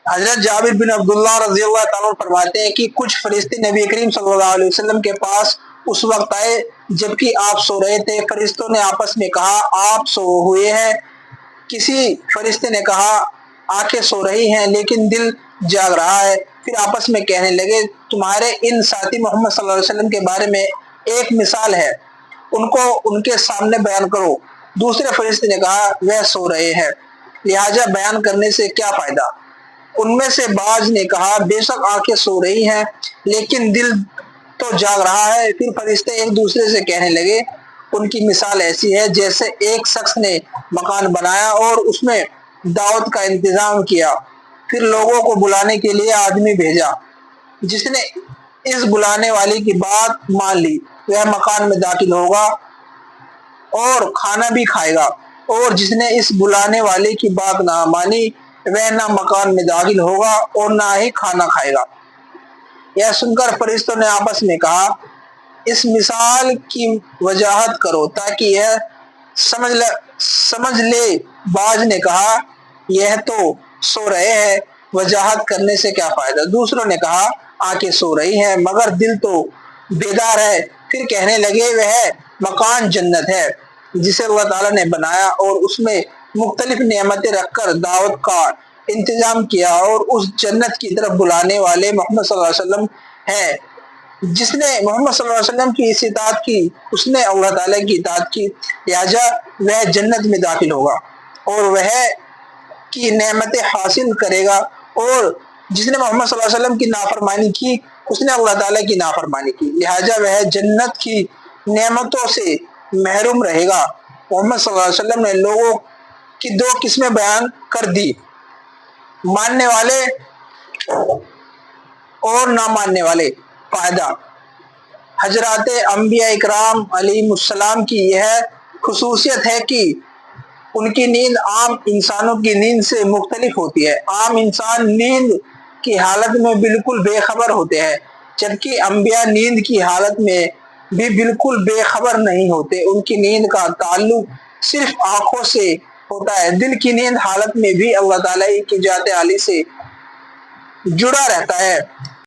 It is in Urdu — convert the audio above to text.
حضرت جابر بن عبداللہ رضی اللہ تعالیٰ فرماتے ہیں کہ کچھ فرشتے نبی کریم صلی اللہ علیہ وسلم کے پاس اس وقت آئے جبکہ آپ سو رہے تھے۔ فرشتوں نے آپس میں کہا آپ سو ہوئے ہیں؟ کسی فرشتے نے کہا آنکھیں سو رہی ہیں لیکن دل جاگ رہا ہے۔ پھر آپس میں کہنے لگے تمہارے ان ساتھی محمد صلی اللہ علیہ وسلم کے بارے میں ایک مثال ہے، ان کو ان کے سامنے بیان کرو۔ دوسرے فرشتے نے کہا وہ سو رہے ہیں، لہٰذا بیان کرنے سے کیا فائدہ؟ ان میں سے بعض نے کہا بے شک آنکھیں سو رہی ہیں لیکن دل تو جاگ رہا ہے۔ پھر فرشتے ایک دوسرے سے کہنے لگے ان کی مثال ایسی ہے جیسے ایک شخص نے مکان بنایا اور اس میں دعوت کا انتظام کیا، پھر لوگوں کو بلانے کے لیے آدمی بھیجا۔ جس نے اس بلانے والے کی بات مان لی وہ مکان میں داخل ہوگا اور کھانا بھی کھائے گا، اور جس نے اس بلانے والے کی بات نہ مانی وہ نہ مکان میں داخل ہوگا اور نہ ہی کھانا کھائے گا۔ یہ سن کر فرشتوں نے آپس میں کہا اس مثال کی وضاحت کرو تاکہ یہ سمجھ لے۔ بعض نے کہا یہ تو سو رہے ہیں، وضاحت کرنے سے کیا فائدہ؟ دوسروں نے کہا آنکھیں سو رہی ہیں مگر دل تو بیدار ہے۔ پھر کہنے لگے وہ مکان جنت ہے جسے اللہ تعالیٰ نے بنایا اور اس میں مختلف نعمتیں رکھ کر دعوت کا انتظام کیا، اور اس جنت کی طرف بلانے والے محمد صلی اللہ علیہ وسلم ہے۔ جس نے محمد صلی اللہ علیہ وسلم کی اطاعت کی اس نے اللہ تعالیٰ کی اطاعت کی، لہٰذا وہ جنت میں داخل ہوگا اور وہ کی نعمتیں حاصل کرے گا، اور جس نے محمد صلی اللہ علیہ وسلم کی نافرمانی کی اس نے اللہ تعالیٰ کی نافرمانی کی، لہٰذا وہ جنت کی نعمتوں سے محروم رہے گا۔ محمد صلی اللہ علیہ وسلم نے لوگوں کی دو قسمیں بیان کر دی، ماننے والے اور نہ ماننے والے۔ فائدہ: حضرات انبیاء اکرام علیہم السلام کی یہ خصوصیت ہے کہ ان کی نیند عام انسانوں کی نیند سے مختلف ہوتی ہے۔ عام انسان نیند کی حالت میں بالکل بے خبر ہوتے ہیں جبکہ انبیاء نیند کی حالت میں بھی بالکل بے خبر نہیں ہوتے۔ ان کی نیند کا تعلق صرف آنکھوں سے ہوتا ہے۔ دل کی نیند حالت میں بھی اللہ تعالیٰ کی ذات عالی سے جڑا رہتا ہے۔